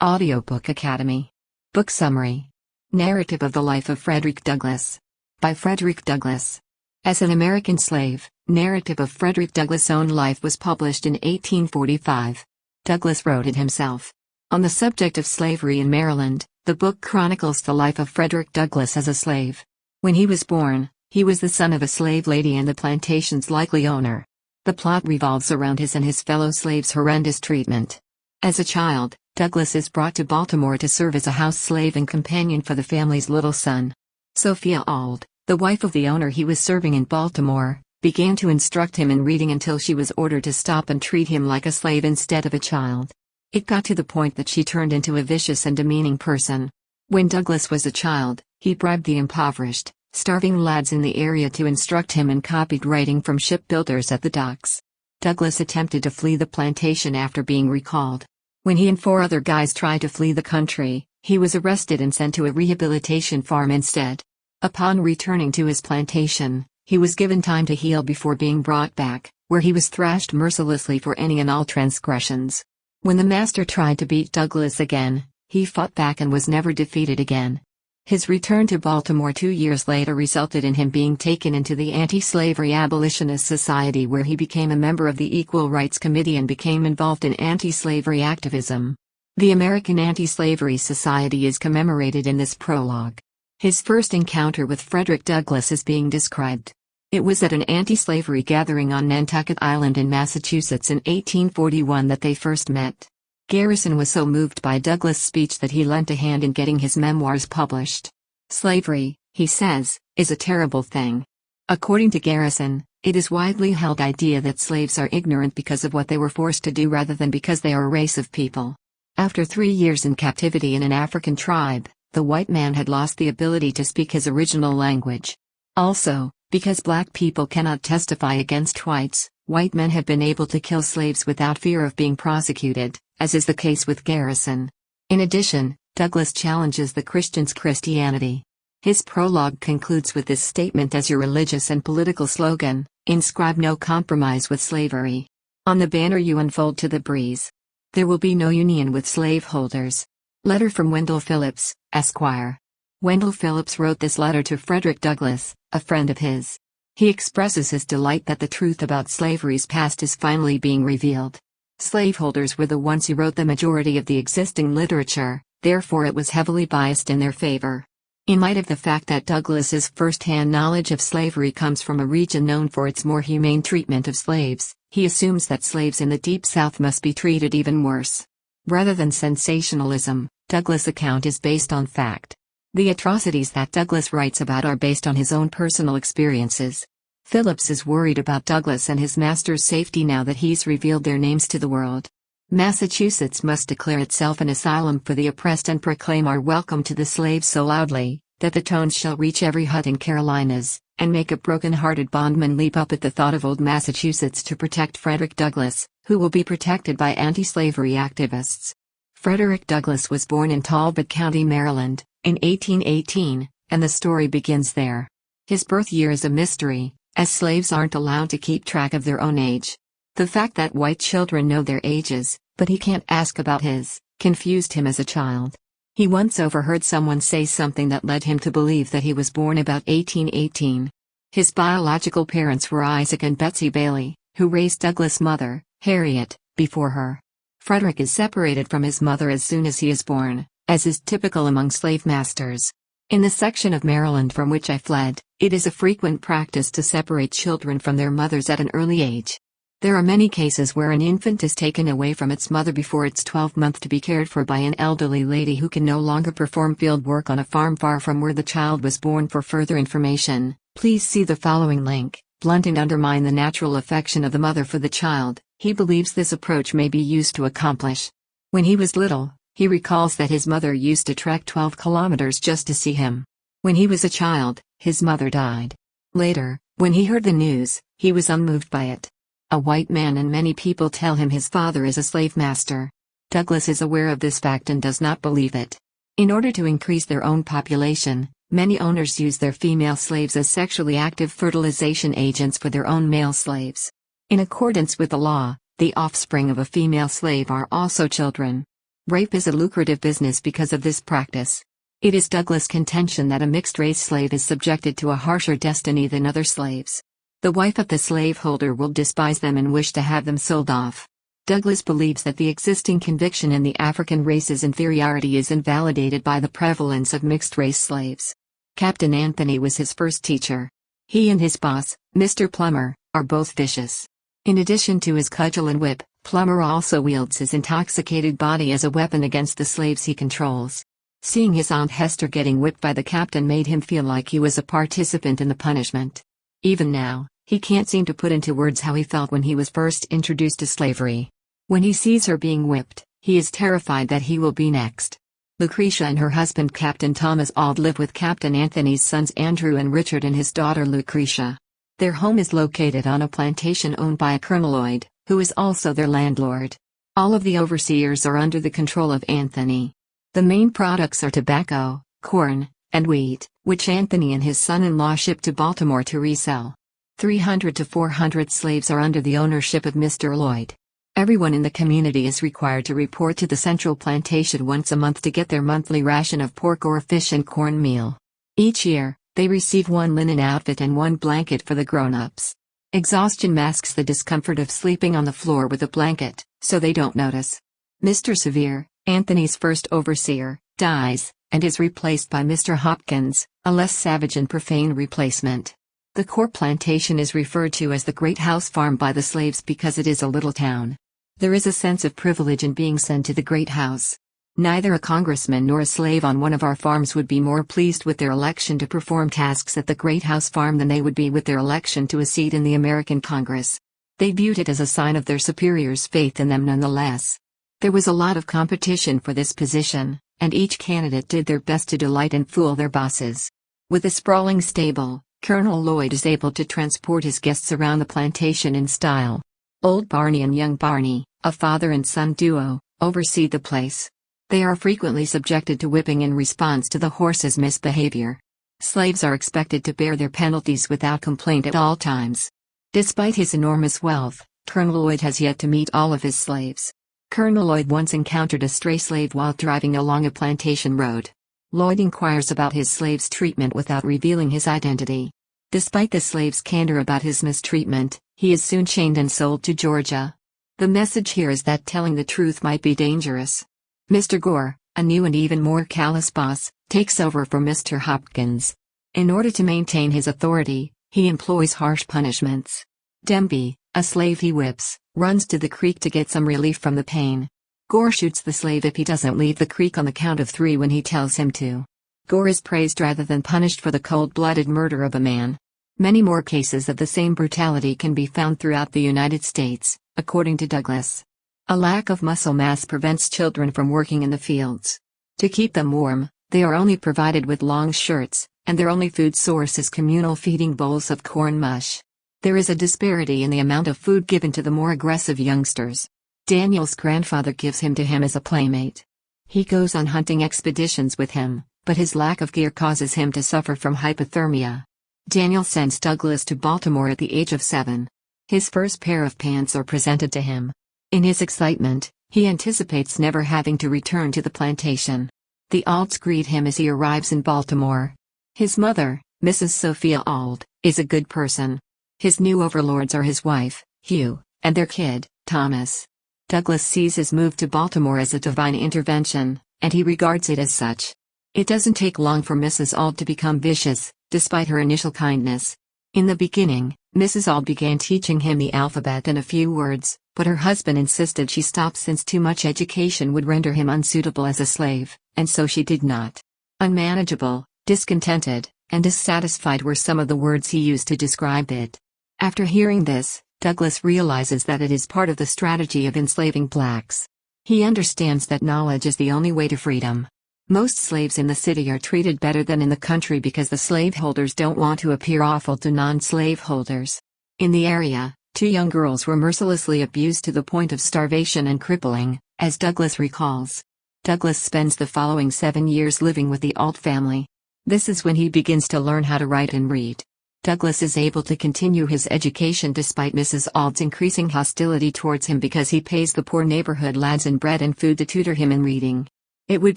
Audiobook Academy. Book Summary. Narrative of the Life of Frederick Douglass. By Frederick Douglass. As an American slave, narrative of Frederick Douglass' own life was published in 1845. Douglass wrote it himself. On the subject of slavery in Maryland, the book chronicles the life of Frederick Douglass as a slave. When he was born, he was the son of a slave lady and the plantation's likely owner. The plot revolves around his and his fellow slaves' horrendous treatment. As a child, Douglass is brought to Baltimore to serve as a house slave and companion for the family's little son. Sophia Auld, the wife of the owner he was serving in Baltimore, began to instruct him in reading until she was ordered to stop and treat him like a slave instead of a child. It got to the point that she turned into a vicious and demeaning person. When Douglass was a child, he bribed the impoverished, starving lads in the area to instruct him and copied writing from shipbuilders at the docks. Douglass attempted to flee the plantation after being recalled. When he and 4 other guys tried to flee the country, he was arrested and sent to a rehabilitation farm instead. Upon returning to his plantation, he was given time to heal before being brought back, where he was thrashed mercilessly for any and all transgressions. When the master tried to beat Douglass again, he fought back and was never defeated again. His return to Baltimore 2 years later resulted in him being taken into the Anti-Slavery Abolitionist Society, where he became a member of the Equal Rights Committee and became involved in anti-slavery activism. The American Anti-Slavery Society is commemorated in this prologue. His first encounter with Frederick Douglass is being described. It was at an anti-slavery gathering on Nantucket Island in Massachusetts in 1841 that they first met. Garrison was so moved by Douglass' speech that he lent a hand in getting his memoirs published. Slavery, he says, is a terrible thing. According to Garrison, it is widely held idea that slaves are ignorant because of what they were forced to do rather than because they are a race of people. After 3 years in captivity in an African tribe, the white man had lost the ability to speak his original language. Also, because black people cannot testify against whites, white men have been able to kill slaves without fear of being prosecuted, as is the case with Garrison. In addition, Douglass challenges the Christians' Christianity. His prologue concludes with this statement as your religious and political slogan: inscribe no compromise with slavery. On the banner you unfold to the breeze. There will be no union with slaveholders. Letter from Wendell Phillips, Esquire. Wendell Phillips wrote this letter to Frederick Douglass, a friend of his. He expresses his delight that the truth about slavery's past is finally being revealed. Slaveholders were the ones who wrote the majority of the existing literature, therefore it was heavily biased in their favor. In light of the fact that Douglass's first-hand knowledge of slavery comes from a region known for its more humane treatment of slaves, he assumes that slaves in the Deep South must be treated even worse. Rather than sensationalism, Douglass' account is based on fact. The atrocities that Douglass writes about are based on his own personal experiences. Phillips is worried about Douglass and his master's safety now that he's revealed their names to the world. Massachusetts must declare itself an asylum for the oppressed and proclaim our welcome to the slaves so loudly, that the tones shall reach every hut in Carolinas, and make a broken-hearted bondman leap up at the thought of old Massachusetts to protect Frederick Douglass, who will be protected by anti-slavery activists. Frederick Douglass was born in Talbot County, Maryland, in 1818, and the story begins there. His birth year is a mystery, as slaves aren't allowed to keep track of their own age. The fact that white children know their ages, but he can't ask about his, confused him as a child. He once overheard someone say something that led him to believe that he was born about 1818. His biological parents were Isaac and Betsy Bailey, who raised Douglass' mother, Harriet, before her. Frederick is separated from his mother as soon as he is born, as is typical among slave masters. In the section of Maryland from which I fled, it is a frequent practice to separate children from their mothers at an early age. There are many cases where an infant is taken away from its mother before its 12th month to be cared for by an elderly lady who can no longer perform field work on a farm far from where the child was born. For further information, please see the following link. Blunt and undermine the natural affection of the mother for the child, he believes this approach may be used to accomplish. When he was little, he recalls that his mother used to trek 12 kilometers just to see him. When he was a child, his mother died. Later, when he heard the news, he was unmoved by it. A white man and many people tell him his father is a slave master. Douglass is aware of this fact and does not believe it. In order to increase their own population, many owners use their female slaves as sexually active fertilization agents for their own male slaves. In accordance with the law, the offspring of a female slave are also children. Rape is a lucrative business because of this practice. It is Douglas' contention that a mixed-race slave is subjected to a harsher destiny than other slaves. The wife of the slaveholder will despise them and wish to have them sold off. Douglas believes that the existing conviction in the African race's inferiority is invalidated by the prevalence of mixed-race slaves. Captain Anthony was his first teacher. He and his boss, Mr. Plummer, are both vicious. In addition to his cudgel and whip, Plummer also wields his intoxicated body as a weapon against the slaves he controls. Seeing his Aunt Hester getting whipped by the captain made him feel like he was a participant in the punishment. Even now, he can't seem to put into words how he felt when he was first introduced to slavery. When he sees her being whipped, he is terrified that he will be next. Lucretia and her husband Captain Thomas Auld live with Captain Anthony's sons Andrew and Richard and his daughter Lucretia. Their home is located on a plantation owned by a Colonel Lloyd, who is also their landlord. All of the overseers are under the control of Anthony. The main products are tobacco, corn, and wheat, which Anthony and his son-in-law ship to Baltimore to resell. 300 to 400 slaves are under the ownership of Mr. Lloyd. Everyone in the community is required to report to the central plantation once a month to get their monthly ration of pork or fish and cornmeal. Each year, they receive one linen outfit and one blanket for the grown-ups. Exhaustion masks the discomfort of sleeping on the floor with a blanket, so they don't notice. Mr. Sevier, Anthony's first overseer, dies, and is replaced by Mr. Hopkins, a less savage and profane replacement. The core plantation is referred to as the Great House Farm by the slaves because it is a little town. There is a sense of privilege in being sent to the Great House. Neither a congressman nor a slave on one of our farms would be more pleased with their election to perform tasks at the Great House Farm than they would be with their election to a seat in the American Congress. They viewed it as a sign of their superiors' faith in them nonetheless. There was a lot of competition for this position, and each candidate did their best to delight and fool their bosses. With a sprawling stable, Colonel Lloyd is able to transport his guests around the plantation in style. Old Barney and young Barney, a father and son duo, oversee the place. They are frequently subjected to whipping in response to the horses' misbehavior. Slaves are expected to bear their penalties without complaint at all times. Despite his enormous wealth, Colonel Lloyd has yet to meet all of his slaves. Colonel Lloyd once encountered a stray slave while driving along a plantation road. Lloyd inquires about his slave's treatment without revealing his identity. Despite the slave's candor about his mistreatment, he is soon chained and sold to Georgia. The message here is that telling the truth might be dangerous. Mr. Gore, a new and even more callous boss, takes over from Mr. Hopkins. In order to maintain his authority, he employs harsh punishments. Demby, a slave he whips, runs to the creek to get some relief from the pain. Gore shoots the slave if he doesn't leave the creek on the count of 3 when he tells him to. Gore is praised rather than punished for the cold-blooded murder of a man. Many more cases of the same brutality can be found throughout the United States, according to Douglas. A lack of muscle mass prevents children from working in the fields. To keep them warm, they are only provided with long shirts, and their only food source is communal feeding bowls of corn mush. There is a disparity in the amount of food given to the more aggressive youngsters. Daniel's grandfather gives him to him as a playmate. He goes on hunting expeditions with him, but his lack of gear causes him to suffer from hypothermia. Daniel sends Douglas to Baltimore at the age of 7. His first pair of pants are presented to him. In his excitement, he anticipates never having to return to the plantation. The Aulds greet him as he arrives in Baltimore. His mother, Mrs. Sophia Auld, is a good person. His new overlords are his wife, Hugh, and their kid, Thomas. Douglas sees his move to Baltimore as a divine intervention, and he regards it as such. It doesn't take long for Mrs. Auld to become vicious, despite her initial kindness. In the beginning, Mrs. Auld began teaching him the alphabet and a few words, but her husband insisted she stop since too much education would render him unsuitable as a slave, and so she did not. Unmanageable, discontented, and dissatisfied were some of the words he used to describe it. After hearing this, Douglas realizes that it is part of the strategy of enslaving blacks. He understands that knowledge is the only way to freedom. Most slaves in the city are treated better than in the country because the slaveholders don't want to appear awful to non-slaveholders. In the area, 2 young girls were mercilessly abused to the point of starvation and crippling, as Douglas recalls. Douglas spends the following 7 years living with the Auld family. This is when he begins to learn how to write and read. Douglas is able to continue his education despite Mrs. Auld's increasing hostility towards him because he pays the poor neighborhood lads in bread and food to tutor him in reading. It would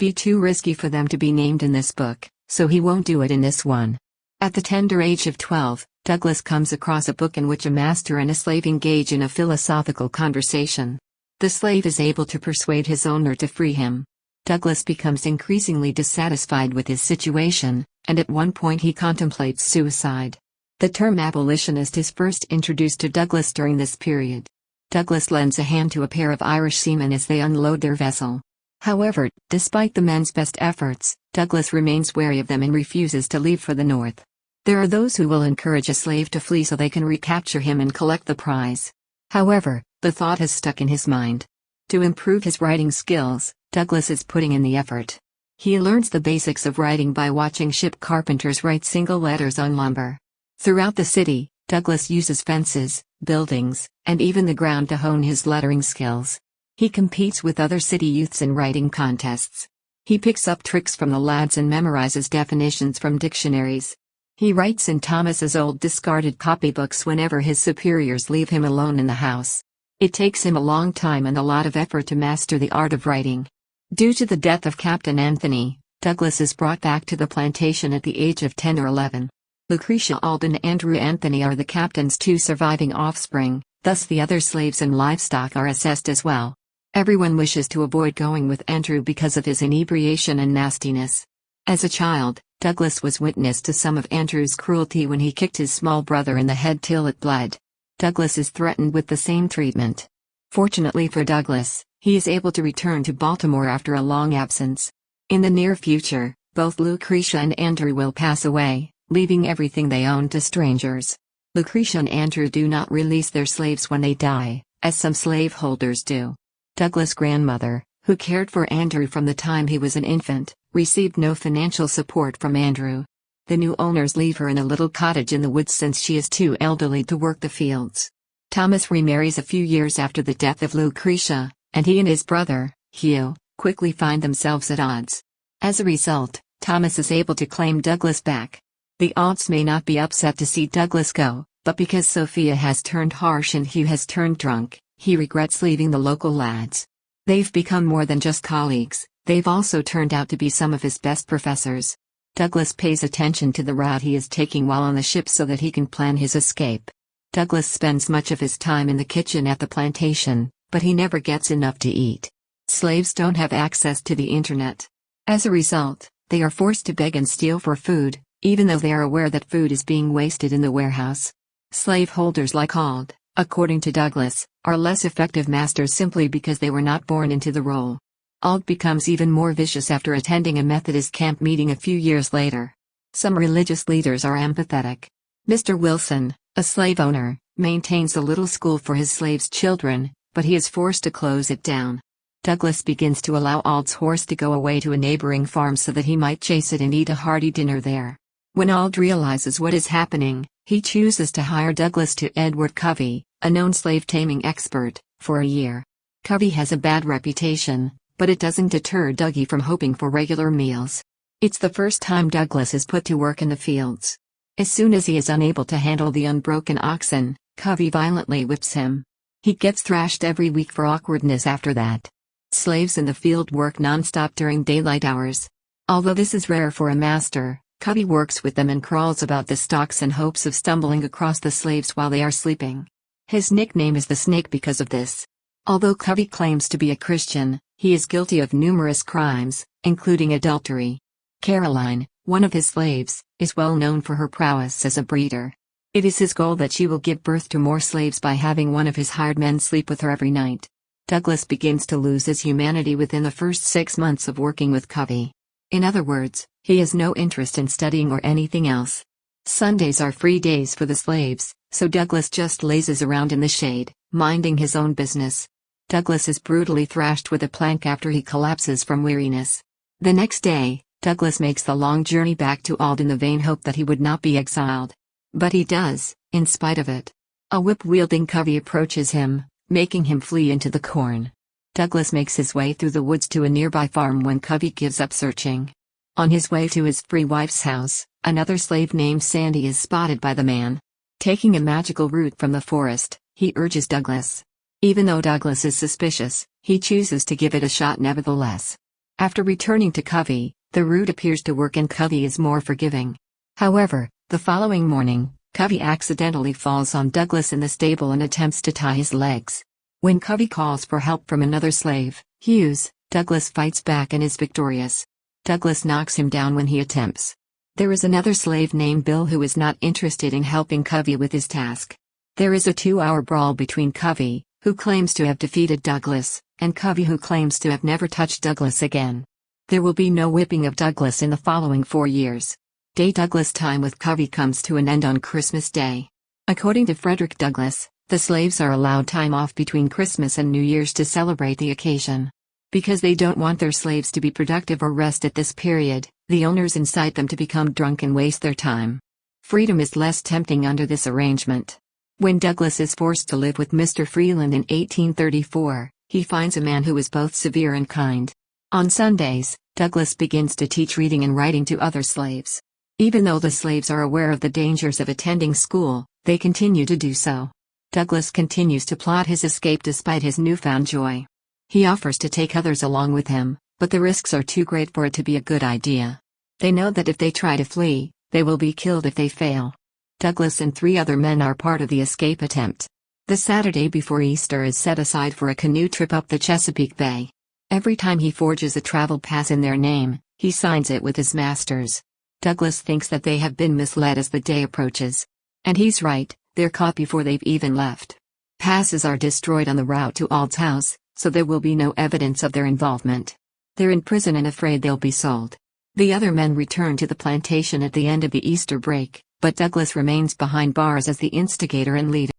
be too risky for them to be named in this book, so he won't do it in this one. At the tender age of 12, Douglas comes across a book in which a master and a slave engage in a philosophical conversation. The slave is able to persuade his owner to free him. Douglas becomes increasingly dissatisfied with his situation, and at one point he contemplates suicide. The term abolitionist is first introduced to Douglas during this period. Douglas lends a hand to a pair of Irish seamen as they unload their vessel. However, despite the men's best efforts, Douglas remains wary of them and refuses to leave for the north. There are those who will encourage a slave to flee so they can recapture him and collect the prize. However, the thought has stuck in his mind. To improve his writing skills, Douglas is putting in the effort. He learns the basics of writing by watching ship carpenters write single letters on lumber. Throughout the city, Douglas uses fences, buildings, and even the ground to hone his lettering skills. He competes with other city youths in writing contests. He picks up tricks from the lads and memorizes definitions from dictionaries. He writes in Thomas's old discarded copybooks whenever his superiors leave him alone in the house. It takes him a long time and a lot of effort to master the art of writing. Due to the death of Captain Anthony, Douglas is brought back to the plantation at the age of 10 or 11. Lucretia Auld and Andrew Anthony are the captain's two surviving offspring, thus the other slaves and livestock are assessed as well. Everyone wishes to avoid going with Andrew because of his inebriation and nastiness. As a child, Douglas was witness to some of Andrew's cruelty when he kicked his small brother in the head till it bled. Douglas is threatened with the same treatment. Fortunately for Douglas, he is able to return to Baltimore after a long absence. In the near future, both Lucretia and Andrew will pass away, leaving everything they own to strangers. Lucretia and Andrew do not release their slaves when they die, as some slaveholders do. Douglas' grandmother, who cared for Andrew from the time he was an infant, received no financial support from Andrew. The new owners leave her in a little cottage in the woods since she is too elderly to work the fields. Thomas remarries a few years after the death of Lucretia, and he and his brother, Hugh, quickly find themselves at odds. As a result, Thomas is able to claim Douglas back. The Aulds may not be upset to see Douglas go, but because Sophia has turned harsh and Hugh has turned drunk, he regrets leaving the local lads. They've become more than just colleagues, they've also turned out to be some of his best professors. Douglas pays attention to the route he is taking while on the ship so that he can plan his escape. Douglas spends much of his time in the kitchen at the plantation, but he never gets enough to eat. Slaves don't have access to the internet. As a result, they are forced to beg and steal for food, even though they are aware that food is being wasted in the warehouse. Slaveholders like Auld, according to Douglas, are less effective masters simply because they were not born into the role. Auld becomes even more vicious after attending a Methodist camp meeting a few years later. Some religious leaders are empathetic. Mr. Wilson, a slave owner, maintains a little school for his slaves' children, but he is forced to close it down. Douglas begins to allow Auld's horse to go away to a neighboring farm so that he might chase it and eat a hearty dinner there. When Auld realizes what is happening, he chooses to hire Douglas to Edward Covey, a known slave-taming expert, for a year. Covey has a bad reputation, but it doesn't deter Dougie from hoping for regular meals. It's the first time Douglas is put to work in the fields. As soon as he is unable to handle the unbroken oxen, Covey violently whips him. He gets thrashed every week for awkwardness after that. Slaves in the field work non-stop during daylight hours. Although this is rare for a master, Covey works with them and crawls about the stocks in hopes of stumbling across the slaves while they are sleeping. His nickname is the Snake because of this. Although Covey claims to be a Christian, he is guilty of numerous crimes, including adultery. Caroline, one of his slaves, is well known for her prowess as a breeder. It is his goal that she will give birth to more slaves by having one of his hired men sleep with her every night. Douglas begins to lose his humanity within the first 6 months of working with Covey. In other words, he has no interest in studying or anything else. Sundays are free days for the slaves, so Douglas just lazes around in the shade, minding his own business. Douglas is brutally thrashed with a plank after he collapses from weariness. The next day, Douglas makes the long journey back to Auld in the vain hope that he would not be exiled. But he does, in spite of it. A whip-wielding Covey approaches him, making him flee into the corn. Douglas makes his way through the woods to a nearby farm when Covey gives up searching. On his way to his free wife's house, Another slave named Sandy is spotted by the man. Taking a magical route from the forest, he urges Douglas. Even though Douglas is suspicious, he chooses to give it a shot nevertheless. After returning to Covey, the route appears to work and Covey is more forgiving. However, the following morning, Covey accidentally falls on Douglas in the stable and attempts to tie his legs. When Covey calls for help from another slave, Hughes, Douglas fights back and is victorious. Douglas knocks him down when he attempts. There is another slave named Bill who is not interested in helping Covey with his task. There is a 2-hour brawl between Covey, who claims to have defeated Douglas, and Covey who claims to have never touched Douglas again. There will be no whipping of Douglas in the following 4 years. Douglas' time with Covey comes to an end on Christmas Day. According to Frederick Douglass, the slaves are allowed time off between Christmas and New Year's to celebrate the occasion. Because they don't want their slaves to be productive or rest at this period, the owners incite them to become drunk and waste their time. Freedom is less tempting under this arrangement. When Douglas is forced to live with Mr. Freeland in 1834, he finds a man who is both severe and kind. On Sundays, Douglas begins to teach reading and writing to other slaves. Even though the slaves are aware of the dangers of attending school, they continue to do so. Douglas continues to plot his escape despite his newfound joy. He offers to take others along with him, but the risks are too great for it to be a good idea. They know that if they try to flee, they will be killed if they fail. Douglas and 3 other men are part of the escape attempt. The Saturday before Easter is set aside for a canoe trip up the Chesapeake Bay. Every time he forges a travel pass in their name, he signs it with his masters. Douglas thinks that they have been misled as the day approaches. And he's right, they're caught before they've even left. Passes are destroyed on the route to Ald's house, so there will be no evidence of their involvement. They're in prison and afraid they'll be sold. The other men return to the plantation at the end of the Easter break, but Douglas remains behind bars as the instigator and leader.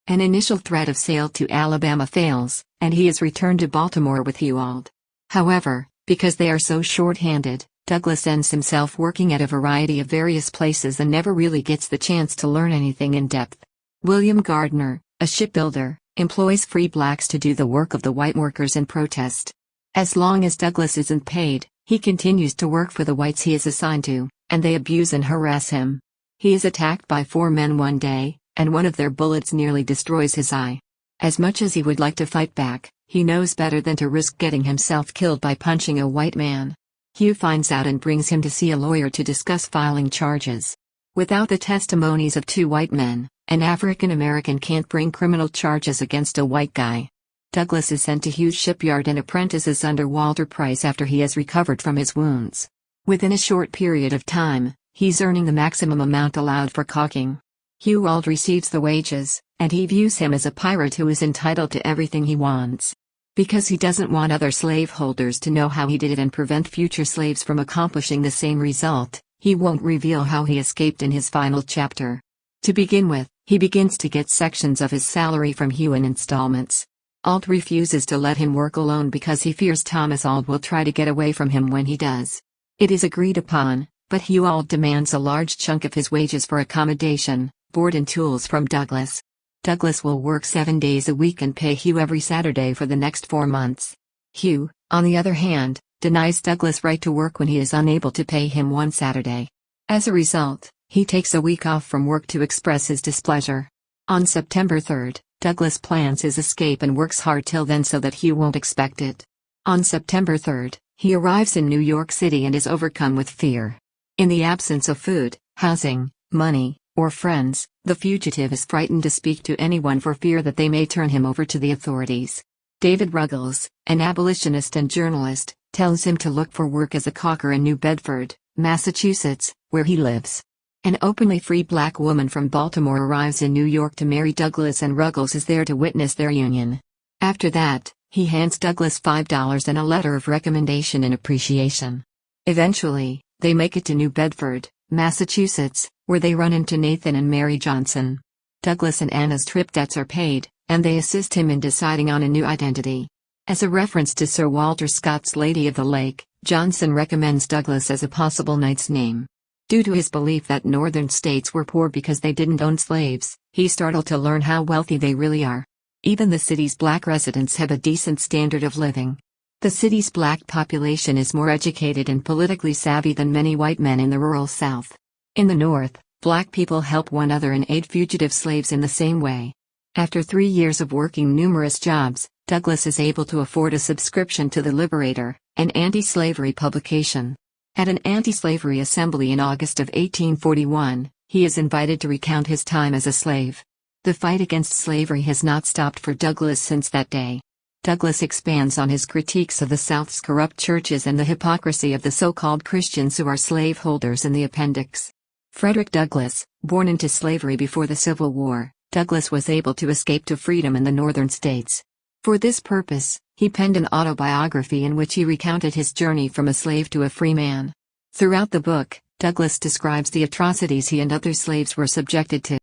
An initial threat of sale to Alabama fails, and he is returned to Baltimore with Ald. However, because they are so short-handed, Douglas ends himself working at a variety of various places and never really gets the chance to learn anything in depth. William Gardner, a shipbuilder, employs free blacks to do the work of the white workers in protest. As long as Douglas isn't paid, he continues to work for the whites he is assigned to, and they abuse and harass him. He is attacked by 4 men one day, and one of their bullets nearly destroys his eye. As much as he would like to fight back, he knows better than to risk getting himself killed by punching a white man. Hugh finds out and brings him to see a lawyer to discuss filing charges. Without the testimonies of 2 white men, an African American can't bring criminal charges against a white guy. Douglas is sent to Hugh's shipyard and apprentices under Walter Price after he has recovered from his wounds. Within a short period of time, he's earning the maximum amount allowed for caulking. Ald receives the wages, and he views him as a pirate who is entitled to everything he wants. Because he doesn't want other slaveholders to know how he did it and prevent future slaves from accomplishing the same result, he won't reveal how he escaped in his final chapter. To begin with, he begins to get sections of his salary from Hugh in installments. Ald refuses to let him work alone because he fears Thomas Ald will try to get away from him when he does. It is agreed upon, but Ald demands a large chunk of his wages for accommodation, board and tools from Douglas. Douglas will work 7 days a week and pay Hugh every Saturday for the next 4 months. Hugh, on the other hand, denies Douglas right to work when he is unable to pay him one Saturday. As a result, he takes a week off from work to express his displeasure. On September 3, Douglas plans his escape and works hard till then so that Hugh won't expect it. On September 3, he arrives in New York City and is overcome with fear. In the absence of food, housing, money, or friends, the fugitive is frightened to speak to anyone for fear that they may turn him over to the authorities. David Ruggles, an abolitionist and journalist, tells him to look for work as a caulker in New Bedford, Massachusetts, where he lives. An openly free black woman from Baltimore arrives in New York to marry Douglas and Ruggles is there to witness their union. After that, he hands Douglas $5 and a letter of recommendation in appreciation. Eventually, they make it to New Bedford, Massachusetts, where they run into Nathan and Mary Johnson. Douglas and Anna's trip debts are paid, and they assist him in deciding on a new identity. As a reference to Sir Walter Scott's Lady of the Lake, Johnson recommends Douglas as a possible knight's name. Due to his belief that northern states were poor because they didn't own slaves, he's startled to learn how wealthy they really are. Even the city's black residents have a decent standard of living. The city's black population is more educated and politically savvy than many white men in the rural South. In the North, black people help one another and aid fugitive slaves in the same way. After 3 years of working numerous jobs, Douglass is able to afford a subscription to The Liberator, an anti-slavery publication. At an anti-slavery assembly in August of 1841, he is invited to recount his time as a slave. The fight against slavery has not stopped for Douglass since that day. Douglass expands on his critiques of the South's corrupt churches and the hypocrisy of the so-called Christians who are slaveholders in the appendix. Frederick Douglass, born into slavery before the Civil War, Douglass was able to escape to freedom in the northern states. For this purpose, he penned an autobiography in which he recounted his journey from a slave to a free man. Throughout the book, Douglass describes the atrocities he and other slaves were subjected to.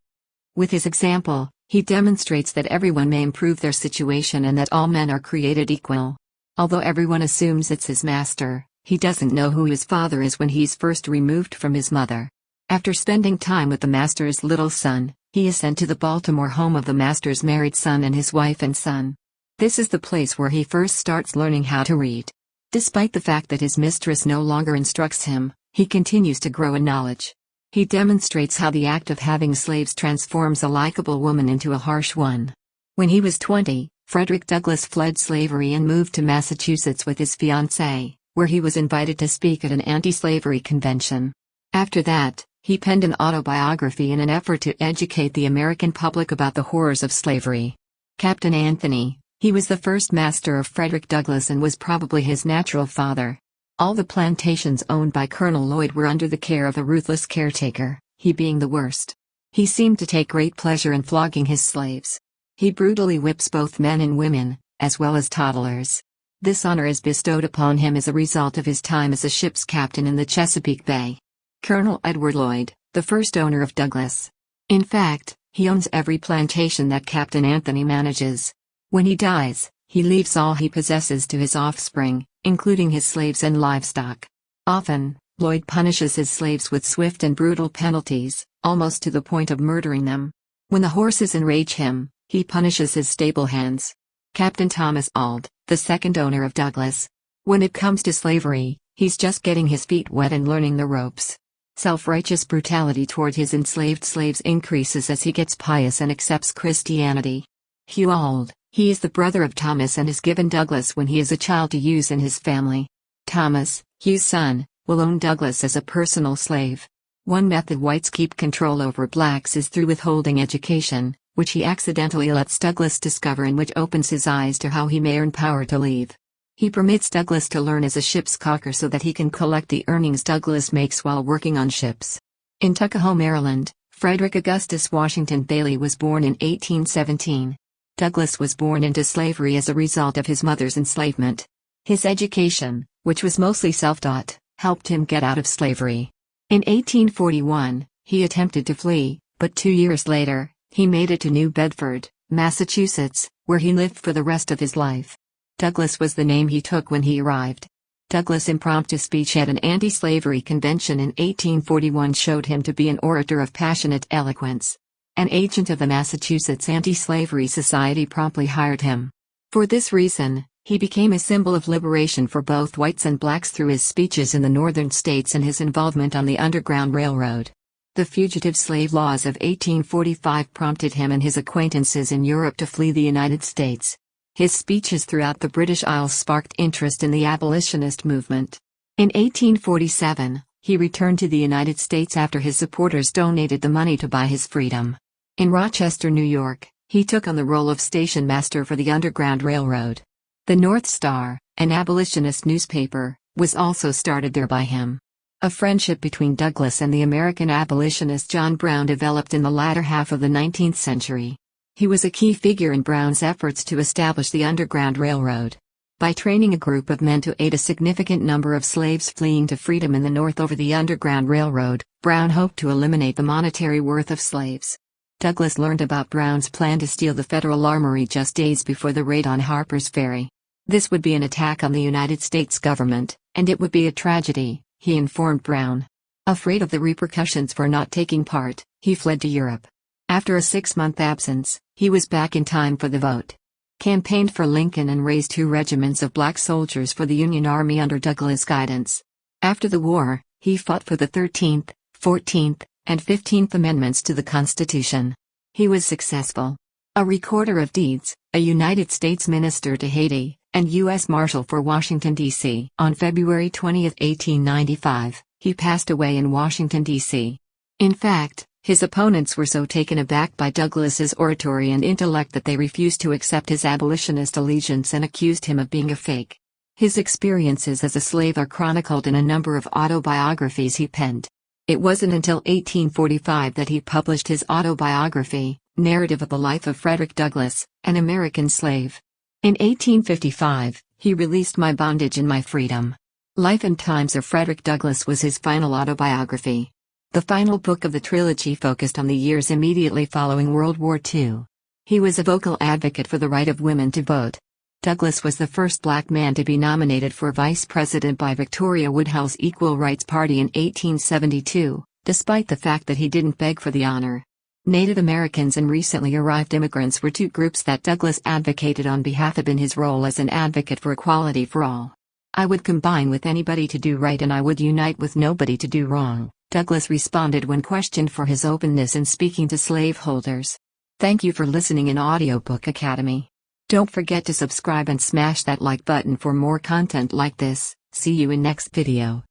With his example, he demonstrates that everyone may improve their situation and that all men are created equal. Although everyone assumes it's his master, he doesn't know who his father is when he's first removed from his mother. After spending time with the master's little son, he is sent to the Baltimore home of the master's married son and his wife and son. This is the place where he first starts learning how to read. Despite the fact that his mistress no longer instructs him, he continues to grow in knowledge. He demonstrates how the act of having slaves transforms a likable woman into a harsh one. When he was 20, Frederick Douglass fled slavery and moved to Massachusetts with his fiancée, where he was invited to speak at an anti-slavery convention. After that, he penned an autobiography in an effort to educate the American public about the horrors of slavery. Captain Anthony, he was the first master of Frederick Douglass and was probably his natural father. All the plantations owned by Colonel Lloyd were under the care of a ruthless caretaker, he being the worst. He seemed to take great pleasure in flogging his slaves. He brutally whips both men and women, as well as toddlers. This honor is bestowed upon him as a result of his time as a ship's captain in the Chesapeake Bay. Colonel Edward Lloyd, the first owner of Douglass. In fact, he owns every plantation that Captain Anthony manages. When he dies, he leaves all he possesses to his offspring, including his slaves and livestock. Often, Lloyd punishes his slaves with swift and brutal penalties, almost to the point of murdering them. When the horses enrage him, he punishes his stable hands. Captain Thomas Auld, the second owner of Douglass. When it comes to slavery, he's just getting his feet wet and learning the ropes. Self-righteous brutality toward his enslaved slaves increases as he gets pious and accepts Christianity. Hugh Auld, he is the brother of Thomas and is given Douglass when he is a child to use in his family. Thomas, Hugh's son, will own Douglass as a personal slave. One method whites keep control over blacks is through withholding education, which he accidentally lets Douglass discover and which opens his eyes to how he may earn power to leave. He permits Douglass to learn as a ship's caulker so that he can collect the earnings Douglass makes while working on ships. In Tuckahoe, Maryland, Frederick Augustus Washington Bailey was born in 1817. Douglass was born into slavery as a result of his mother's enslavement. His education, which was mostly self-taught, helped him get out of slavery. In 1841, he attempted to flee, but 2 years later, he made it to New Bedford, Massachusetts, where he lived for the rest of his life. Douglass was the name he took when he arrived. Douglass' impromptu speech at an anti-slavery convention in 1841 showed him to be an orator of passionate eloquence. An agent of the Massachusetts Anti-Slavery Society promptly hired him. For this reason, he became a symbol of liberation for both whites and blacks through his speeches in the northern states and his involvement on the Underground Railroad. The fugitive slave laws of 1845 prompted him and his acquaintances in Europe to flee the United States. His speeches throughout the British Isles sparked interest in the Abolitionist movement. In 1847, he returned to the United States after his supporters donated the money to buy his freedom. In Rochester, New York, he took on the role of station master for the Underground Railroad. The North Star, an abolitionist newspaper, was also started there by him. A friendship between Douglass and the American abolitionist John Brown developed in the latter half of the 19th century. He was a key figure in Brown's efforts to establish the Underground Railroad. By training a group of men to aid a significant number of slaves fleeing to freedom in the North over the Underground Railroad, Brown hoped to eliminate the monetary worth of slaves. Douglass learned about Brown's plan to steal the Federal Armory just days before the raid on Harper's Ferry. This would be an attack on the United States government, and it would be a tragedy, he informed Brown. Afraid of the repercussions for not taking part, he fled to Europe. After a 6-month absence, he was back in time for the vote. Campaigned for Lincoln and raised 2 regiments of black soldiers for the Union Army under Douglass' guidance. After the war, he fought for the 13th, 14th, and 15th Amendments to the Constitution. He was successful. A recorder of deeds, a United States minister to Haiti, and U.S. Marshal for Washington, D.C. On February 20, 1895, he passed away in Washington, D.C. In fact, his opponents were so taken aback by Douglas's oratory and intellect that they refused to accept his abolitionist allegiance and accused him of being a fake. His experiences as a slave are chronicled in a number of autobiographies he penned. It wasn't until 1845 that he published his autobiography, Narrative of the Life of Frederick Douglass, an American Slave. In 1855, he released My Bondage and My Freedom. Life and Times of Frederick Douglass was his final autobiography. The final book of the trilogy focused on the years immediately following World War II. He was a vocal advocate for the right of women to vote. Douglass was the first black man to be nominated for vice president by Victoria Woodhull's Equal Rights Party in 1872, despite the fact that he didn't beg for the honor. Native Americans and recently arrived immigrants were two groups that Douglass advocated on behalf of in his role as an advocate for equality for all. I would combine with anybody to do right and I would unite with nobody to do wrong, Douglass responded when questioned for his openness in speaking to slaveholders. Thank you for listening in Audiobook Academy. Don't forget to subscribe and smash that like button for more content like this. See you in next video.